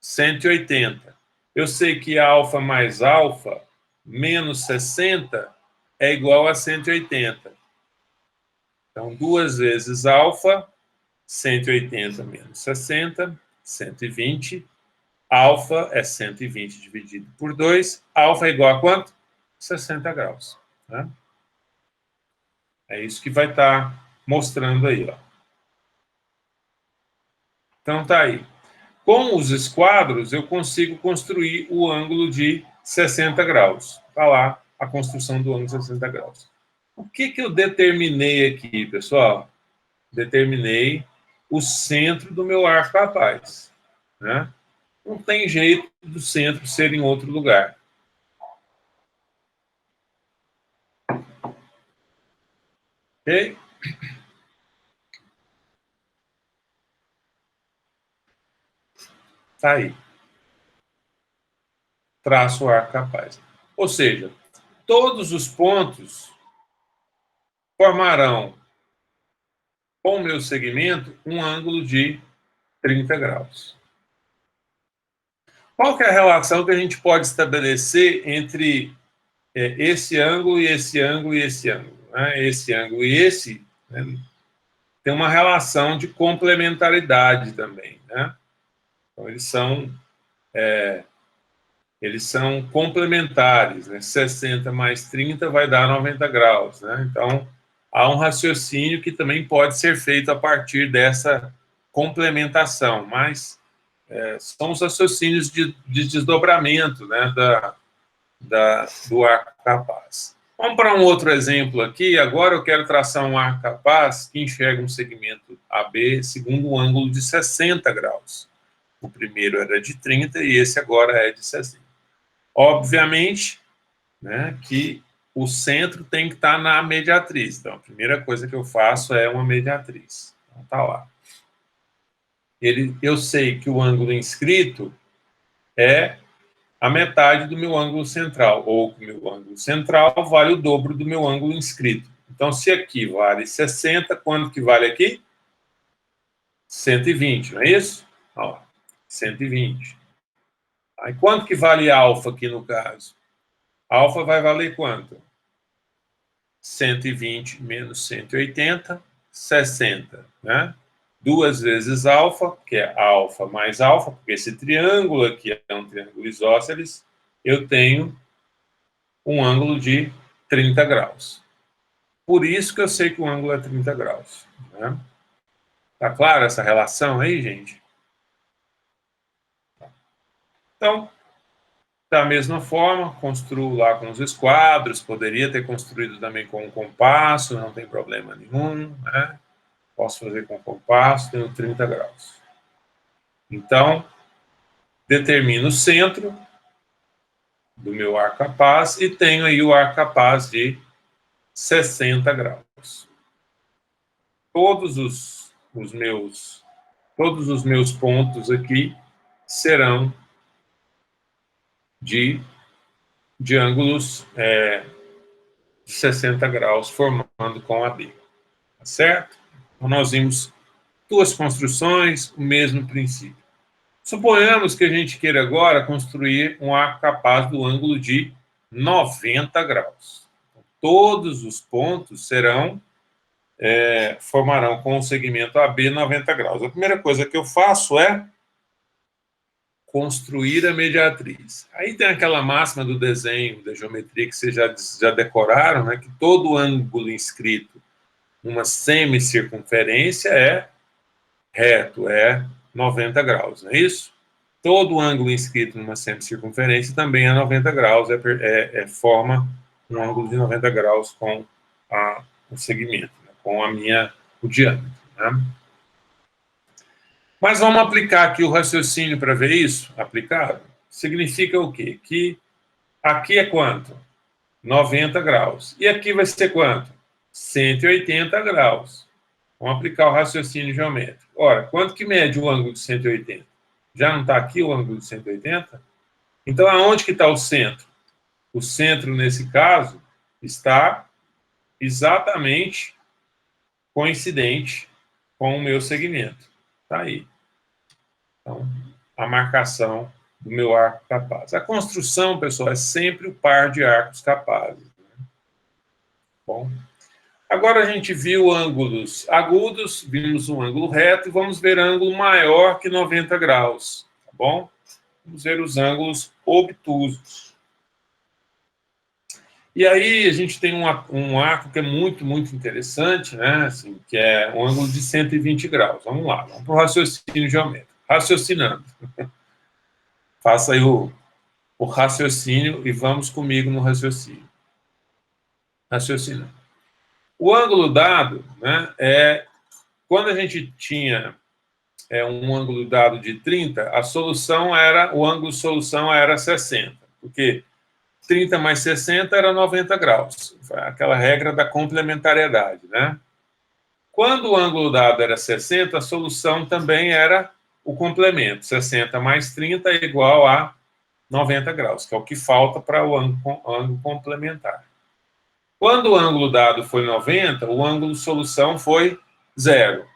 180. Eu sei que alfa mais alfa menos 60 é igual a 180. Então, 2 vezes alfa, 180 menos 60, 120. Alfa é 120 dividido por 2. Alfa é igual a quanto? 60 graus. Né? É isso que vai estar mostrando aí. Ó. Então, tá aí. Com os esquadros, eu consigo construir o ângulo de 60 graus. Está lá a construção do ângulo de 60 graus. O que eu determinei aqui, pessoal? Determinei o centro do meu arco capaz. Né? Não tem jeito do centro ser em outro lugar. Ok? Está aí. Traço o arco capaz. Ou seja, todos os pontos formarão, com o meu segmento, um ângulo de 30 graus. Qual que é a relação que a gente pode estabelecer entre esse ângulo e esse ângulo e esse ângulo? Né? Esse ângulo e esse, né, tem uma relação de complementaridade também, né? Então, eles são complementares, né? 60 mais 30 vai dar 90 graus, né? Então, há um raciocínio que também pode ser feito a partir dessa complementação, mas são os raciocínios de desdobramento, né, do arco capaz. Vamos para um outro exemplo aqui. Agora eu quero traçar um arco capaz que enxerga um segmento AB segundo um ângulo de 60 graus. O primeiro era de 30 e esse agora é de 60. Obviamente, né, que o centro tem que estar na mediatriz. Então, a primeira coisa que eu faço é uma mediatriz. Então, tá lá. Eu sei que o ângulo inscrito é a metade do meu ângulo central, ou que o meu ângulo central vale o dobro do meu ângulo inscrito. Então, se aqui vale 60, quanto que vale aqui? 120, não é isso? Ó, 120. Aí, quanto que vale alfa aqui no caso? Alfa vai valer quanto? 120 menos 180, 60, né? 2 vezes alfa, que é alfa mais alfa, porque esse triângulo aqui é um triângulo isósceles, eu tenho um ângulo de 30 graus. Por isso que eu sei que o ângulo é 30 graus. Né? Tá clara essa relação aí, gente? Então, da mesma forma, construo lá com os esquadros, poderia ter construído também com um compasso, não tem problema nenhum, né? Posso fazer com compasso, tenho 30 graus. Então, determino o centro do meu arco capaz e tenho aí o arco capaz de 60 graus. Todos os meus pontos aqui serão de ângulos de 60 graus, formando com a B. Tá certo? Então, nós vimos 2 construções, o mesmo princípio. Suponhamos que a gente queira agora construir um arco capaz do ângulo de 90 graus. Todos os pontos formarão com o segmento AB 90 graus. A primeira coisa que eu faço é construir a mediatriz. Aí tem aquela máxima do desenho, da geometria, que vocês já decoraram, né, que todo ângulo inscrito numa semicircunferência é reto, é 90 graus, não é isso? Todo ângulo inscrito numa semicircunferência também é 90 graus, forma um ângulo de 90 graus com o segmento, né, com o diâmetro. Né? Mas vamos aplicar aqui o raciocínio para ver isso? Aplicado? Significa o quê? Que aqui é quanto? 90 graus. E aqui vai ser quanto? 180 graus. Vamos aplicar o raciocínio geométrico. Ora, quanto que mede o ângulo de 180? Já não está aqui o ângulo de 180? Então, aonde que está o centro? O centro, nesse caso, está exatamente coincidente com o meu segmento. Está aí. Então, a marcação do meu arco capaz. A construção, pessoal, é sempre o par de arcos capazes. Né? Bom, agora a gente viu ângulos agudos, vimos um ângulo reto, e vamos ver ângulo maior que 90 graus, tá bom? Vamos ver os ângulos obtusos. E aí a gente tem um arco que é muito, muito interessante, né? Assim, que é um ângulo de 120 graus. Vamos lá, vamos para o raciocínio geométrico. Raciocinando. Faça aí o raciocínio e vamos comigo no raciocínio. Raciocinando. O ângulo dado, né, quando a gente tinha um ângulo dado de 30, o ângulo de solução era 60, porque 30 mais 60 era 90 graus. Aquela regra da complementariedade, né? Quando o ângulo dado era 60, a solução também era o complemento. 60 mais 30 é igual a 90 graus, que é o que falta para o ângulo complementar. Quando o ângulo dado foi 90, o ângulo de solução foi 0.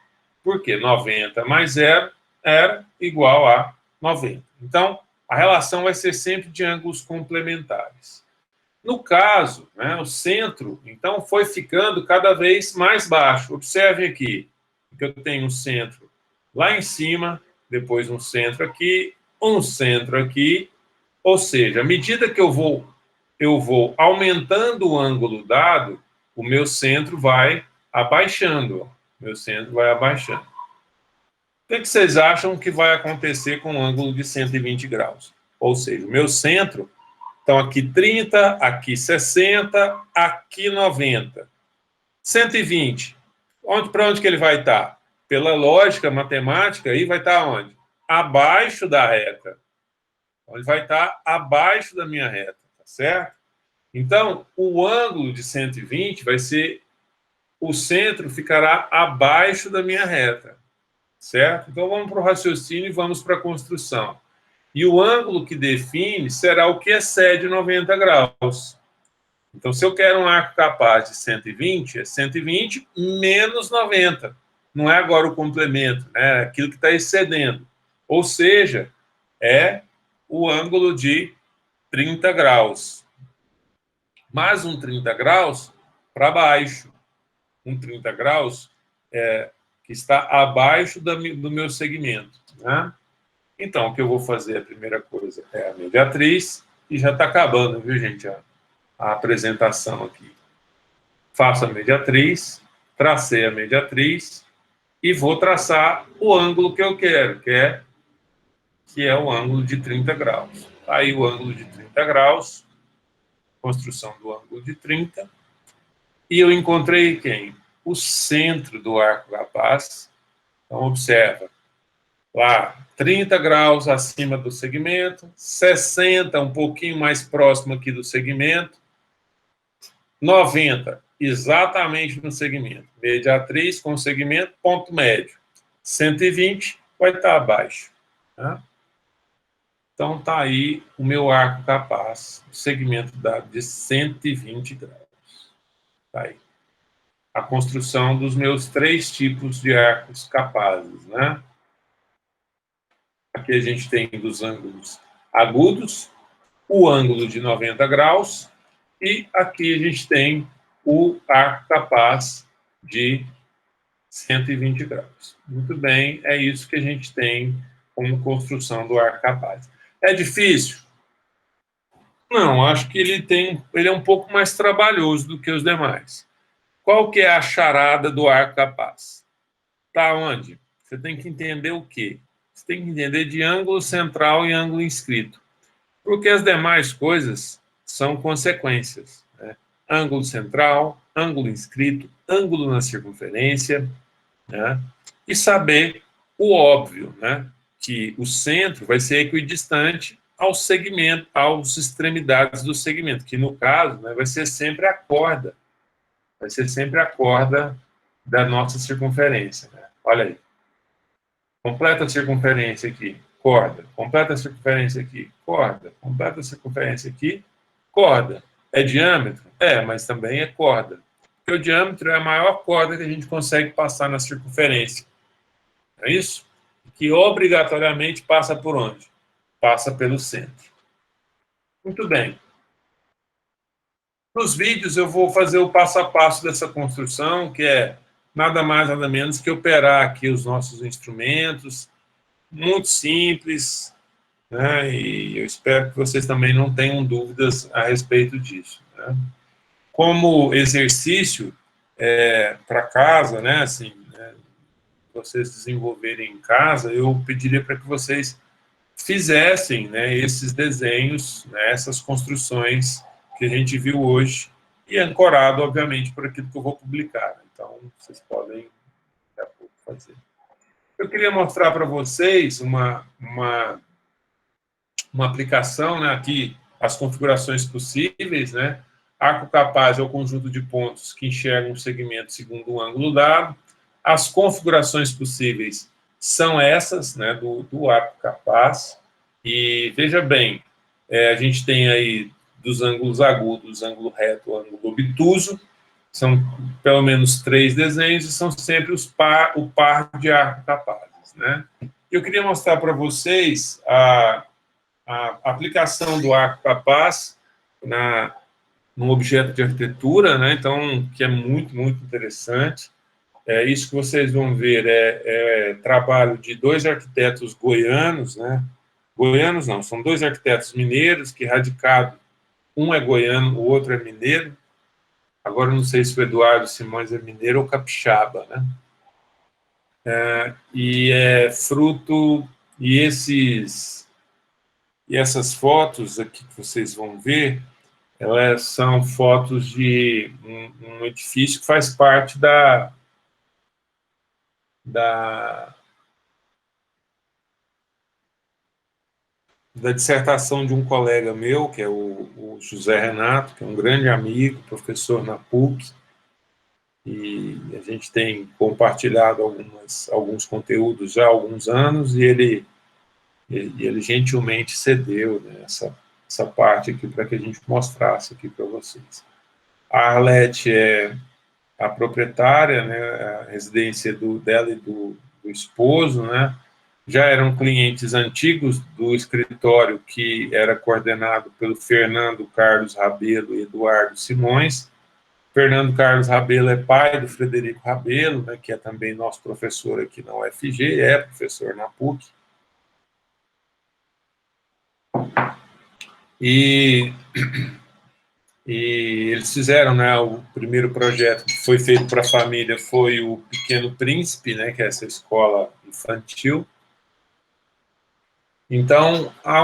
Por quê? 90 mais 0 era igual a 90. Então, a relação vai ser sempre de ângulos complementares. No caso, né, o centro, então, foi ficando cada vez mais baixo. Observem aqui, que eu tenho um centro lá em cima, depois um centro aqui, ou seja, à medida que eu vou aumentando o ângulo dado, o meu centro vai abaixando. Meu centro vai abaixando. O que vocês acham que vai acontecer com um ângulo de 120 graus? Ou seja, o meu centro, então aqui 30, aqui 60, aqui 90. 120. Para onde que ele vai estar? Pela lógica matemática, aí vai estar onde? Abaixo da reta. Ele vai estar abaixo da minha reta, tá certo? Então, o ângulo de 120 vai ser, o centro ficará abaixo da minha reta, certo? Então, vamos para o raciocínio e vamos para a construção. E o ângulo que define será o que excede 90 graus. Então, se eu quero um arco capaz de 120, é 120 menos 90. Não é agora o complemento, né? É aquilo que está excedendo. Ou seja, é o ângulo de 30 graus. Mais um 30 graus para baixo. Um 30 graus que está abaixo do meu segmento, né? Então, o que eu vou fazer, a primeira coisa, é a mediatriz, e já está acabando, viu, gente, a apresentação aqui. Faço a mediatriz, tracei a mediatriz, e vou traçar o ângulo que eu quero, que é o ângulo de 30 graus. Aí o ângulo de 30 graus, construção do ângulo de 30, e eu encontrei quem? O centro do arco capaz. Então, observa, lá, 30 graus acima do segmento, 60, um pouquinho mais próximo aqui do segmento, 90, exatamente no segmento. Mediatriz com segmento, ponto médio. 120 vai estar abaixo. Tá? Então, está aí o meu arco capaz, segmento dado de 120 graus. Está aí. A construção dos meus 3 tipos de arcos capazes, né? Aqui a gente tem dos ângulos agudos, o ângulo de 90 graus, e aqui a gente tem o arco capaz de 120 graus. Muito bem, é isso que a gente tem como construção do arco capaz. É difícil? Não, acho que ele é um pouco mais trabalhoso do que os demais. Qual que é a charada do arco capaz? Está onde? Você tem que entender o quê? Você tem que entender de ângulo central e ângulo inscrito. Porque as demais coisas são consequências, né? Ângulo central, ângulo inscrito, ângulo na circunferência, né? E saber o óbvio, né? Que o centro vai ser equidistante ao segmento, às extremidades do segmento, que no caso, né, vai ser sempre a corda. Vai ser sempre a corda da nossa circunferência, né? Olha aí. Completa a circunferência aqui, corda. Completa a circunferência aqui, corda. Completa a circunferência aqui, corda. É diâmetro? É, mas também é corda. Porque o diâmetro é a maior corda que a gente consegue passar na circunferência. Não é isso? Que obrigatoriamente passa por onde? Passa pelo centro. Muito bem. Nos vídeos eu vou fazer o passo a passo dessa construção, que é nada mais, nada menos que operar aqui os nossos instrumentos, muito simples, né? E eu espero que vocês também não tenham dúvidas a respeito disso, né? Como exercício para casa, né? Assim, né? Vocês desenvolverem em casa, eu pediria para que vocês fizessem, né, esses desenhos, né, essas construções que a gente viu hoje, e ancorado, obviamente, por aquilo que eu vou publicar. Então, vocês podem daqui a pouco fazer. Eu queria mostrar para vocês uma aplicação, né, aqui, as configurações possíveis, né? Arco capaz é o conjunto de pontos que enxergam um segmento segundo um ângulo dado. As configurações possíveis são essas, né, do arco capaz. E veja bem, a gente tem aí dos ângulos agudos, ângulo reto, ângulo obtuso, são pelo menos 3 desenhos e são sempre o par de arco capazes, né? Eu queria mostrar para vocês a aplicação do arco capaz num objeto de arquitetura, né? Então, que é muito, muito interessante. Isso que vocês vão ver é trabalho de dois arquitetos goianos, né? Goianos não, são dois arquitetos mineiros que radicaram, um é goiano, o outro é mineiro. Agora não sei se o Eduardo Simões é mineiro ou capixaba, né? E é fruto, e essas fotos aqui que vocês vão ver, elas são fotos de um edifício que faz parte da dissertação de um colega meu, que é o José Renato, que é um grande amigo, professor na PUC, e a gente tem compartilhado alguns conteúdos já há alguns anos, e ele gentilmente cedeu, né, essa parte aqui para que a gente mostrasse aqui para vocês. A Arlete é a proprietária, né, a residência dela e do esposo, né, já eram clientes antigos do escritório que era coordenado pelo Fernando Carlos Rabelo e Eduardo Simões. Fernando Carlos Rabelo é pai do Frederico Rabelo, né, que é também nosso professor aqui na UFG, é professor na PUC. E eles fizeram, né, o primeiro projeto que foi feito para a família foi o Pequeno Príncipe, né, que é essa escola infantil. Então, há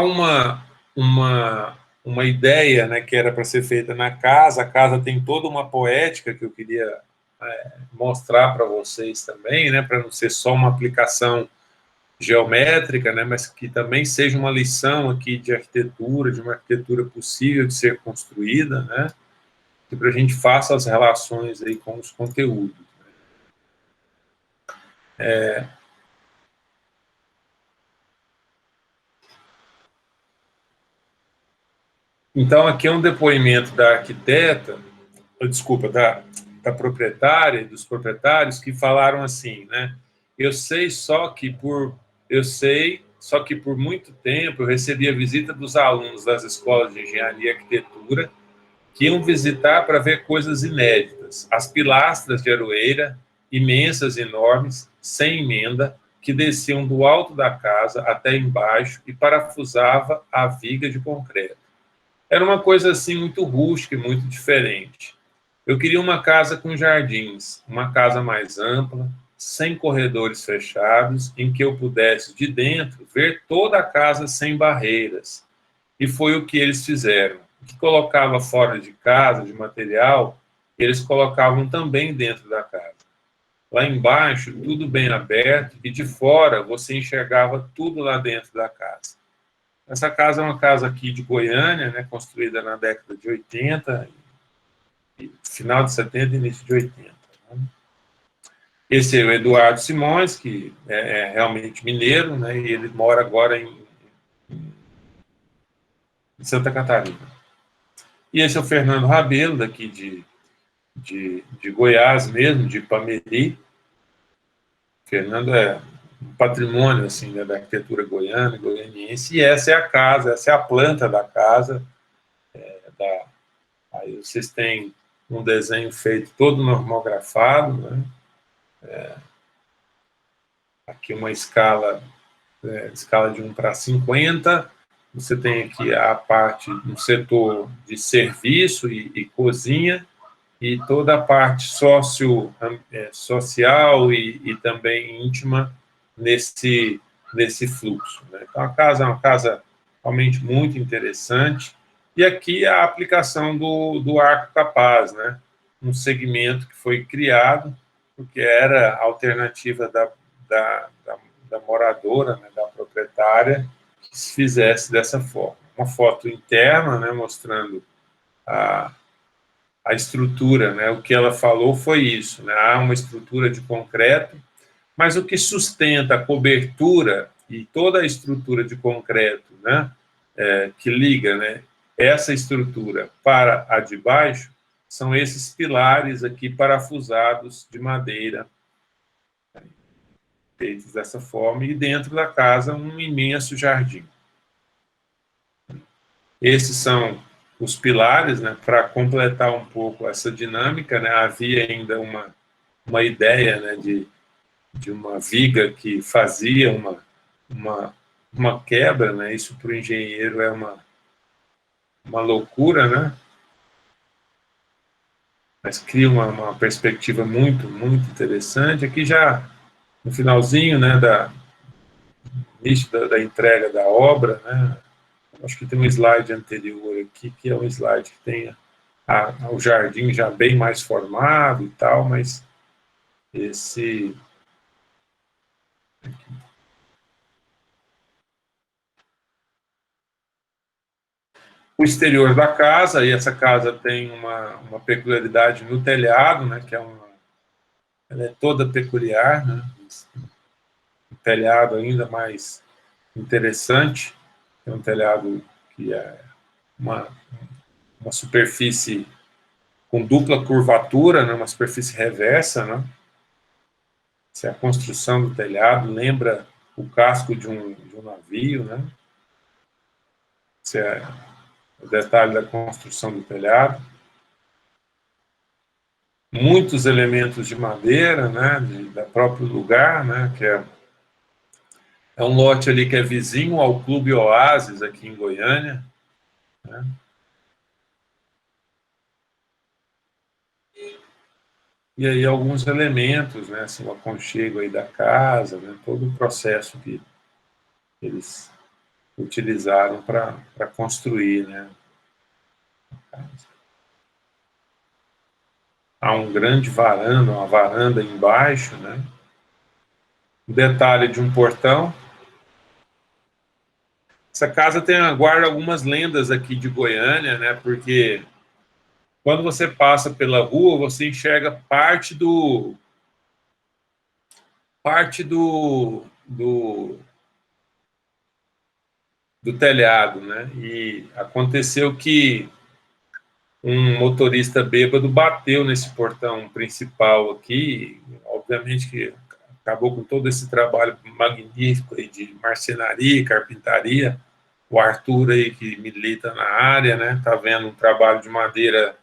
uma ideia, né, que era para ser feita na casa. A casa tem toda uma poética que eu queria mostrar para vocês também, né, para não ser só uma aplicação geométrica, né, mas que também seja uma lição aqui de arquitetura, de uma arquitetura possível de ser construída, né, que para a gente faça as relações aí com os conteúdos. Então, aqui é um depoimento da arquiteta, desculpa, da proprietária e dos proprietários que falaram assim, né? Eu sei só que por muito tempo eu recebi a visita dos alunos das escolas de engenharia e arquitetura que iam visitar para ver coisas inéditas. As pilastras de aroeira, imensas, enormes, sem emenda, que desciam do alto da casa até embaixo e parafusava a viga de concreto. Era uma coisa assim muito rústica e muito diferente. Eu queria uma casa com jardins, uma casa mais ampla, sem corredores fechados, em que eu pudesse, de dentro, ver toda a casa sem barreiras. E foi o que eles fizeram. O que colocava fora de casa, de material, eles colocavam também dentro da casa. Lá embaixo, tudo bem aberto, e de fora você enxergava tudo lá dentro da casa. Essa casa é uma casa aqui de Goiânia, né, construída na década de 80, final de 70 e início de 80. Né? Esse é o Eduardo Simões, que é realmente mineiro, né, e ele mora agora em Santa Catarina. E esse é o Fernando Rabelo, daqui de Goiás mesmo, de Ipameri. Fernando é um patrimônio assim, né, da arquitetura goiana, goianiense, e essa é a casa, essa é a planta da casa. Aí vocês têm um desenho feito todo normografado, né? Aqui uma escala de 1:50. Você tem aqui a parte do setor de serviço e cozinha, e toda a parte social e também íntima nesse fluxo. Né? Então, a casa é uma casa realmente muito interessante. E aqui a aplicação do arco capaz, né? Um segmento que foi criado porque era a alternativa da moradora, né, da proprietária, que se fizesse dessa forma. Uma foto interna, né, mostrando a estrutura, né? O que ela falou foi isso, né? Há uma estrutura de concreto, mas o que sustenta a cobertura e toda a estrutura de concreto, né? Que liga, né? Essa estrutura para a de baixo são esses pilares aqui parafusados de madeira, feitos dessa forma, e dentro da casa um imenso jardim. Esses são os pilares, né, para completar um pouco essa dinâmica, né, havia ainda uma ideia, né, de uma viga que fazia uma quebra, né, isso para o engenheiro é uma loucura, né, mas cria uma perspectiva muito, muito interessante. Aqui já no finalzinho, né, início da entrega da obra, né, acho que tem um slide anterior aqui, que é um slide que tem o jardim já bem mais formado e tal, mas esse... O exterior da casa, e essa casa tem uma peculiaridade no telhado, né, que ela é toda peculiar, né, um telhado ainda mais interessante, é um telhado que é uma superfície com dupla curvatura, né, uma superfície reversa, né, se a construção do telhado lembra o casco de um navio, né, esse é o detalhe da construção do telhado. Muitos elementos de madeira, né, da próprio lugar, né, que é um lote ali que é vizinho ao Clube Oásis, aqui em Goiânia, né. E aí alguns elementos, né, assim, o aconchego aí da casa, né, todo o processo que eles utilizaram para construir, né, a casa. Há um grande varanda, uma varanda embaixo, né, o detalhe de um portão. Essa casa guarda algumas lendas aqui de Goiânia, né, porque quando você passa pela rua, você enxerga parte do telhado, né? E aconteceu que um motorista bêbado bateu nesse portão principal aqui, obviamente que acabou com todo esse trabalho magnífico aí de marcenaria e carpintaria. O Arthur aí, que milita na área, né, tá vendo um trabalho de madeira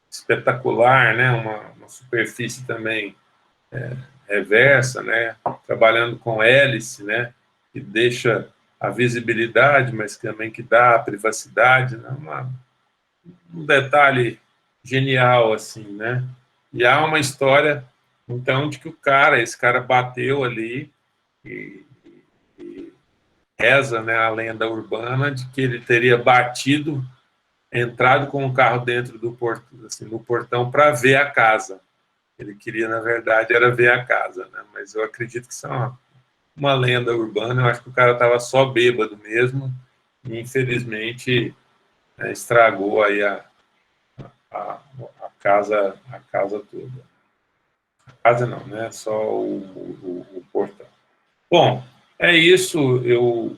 espetacular, né, uma superfície também reversa, né, trabalhando com hélice, né, que deixa a visibilidade, mas também que dá a privacidade, né, um detalhe genial, assim, né, e há uma história, então, de que esse cara bateu ali e reza, né, a lenda urbana de que ele teria batido, entrado com o carro dentro do portão, assim, no portão para ver a casa. Ele queria, na verdade, era ver a casa, né? Mas eu acredito que isso é uma lenda urbana. Eu acho que o cara estava só bêbado mesmo e, infelizmente, estragou aí a, a casa toda. A casa não, né? Só o portão. Bom, é isso. Eu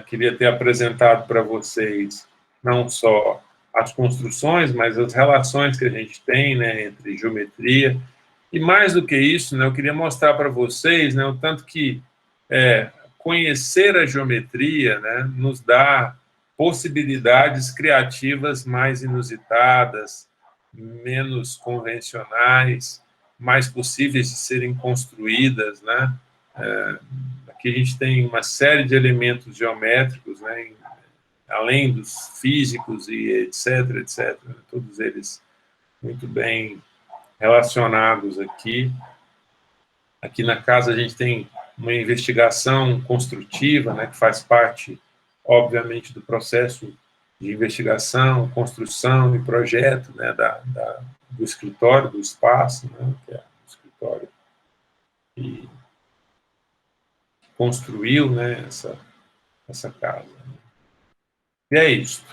queria ter apresentado para vocês não só as construções, mas as relações que a gente tem, né, entre geometria. E mais do que isso, né, eu queria mostrar para vocês, né, o tanto que conhecer a geometria, né, nos dá possibilidades criativas mais inusitadas, menos convencionais, mais possíveis de serem construídas, né? Aqui a gente tem uma série de elementos geométricos, né, além dos físicos e etc, etc, todos eles muito bem relacionados aqui. Aqui na casa a gente tem uma investigação construtiva, né, que faz parte, obviamente, do processo de investigação, construção e projeto, né, do escritório, do espaço, né, que é o escritório que construiu, né, essa casa. E é isso.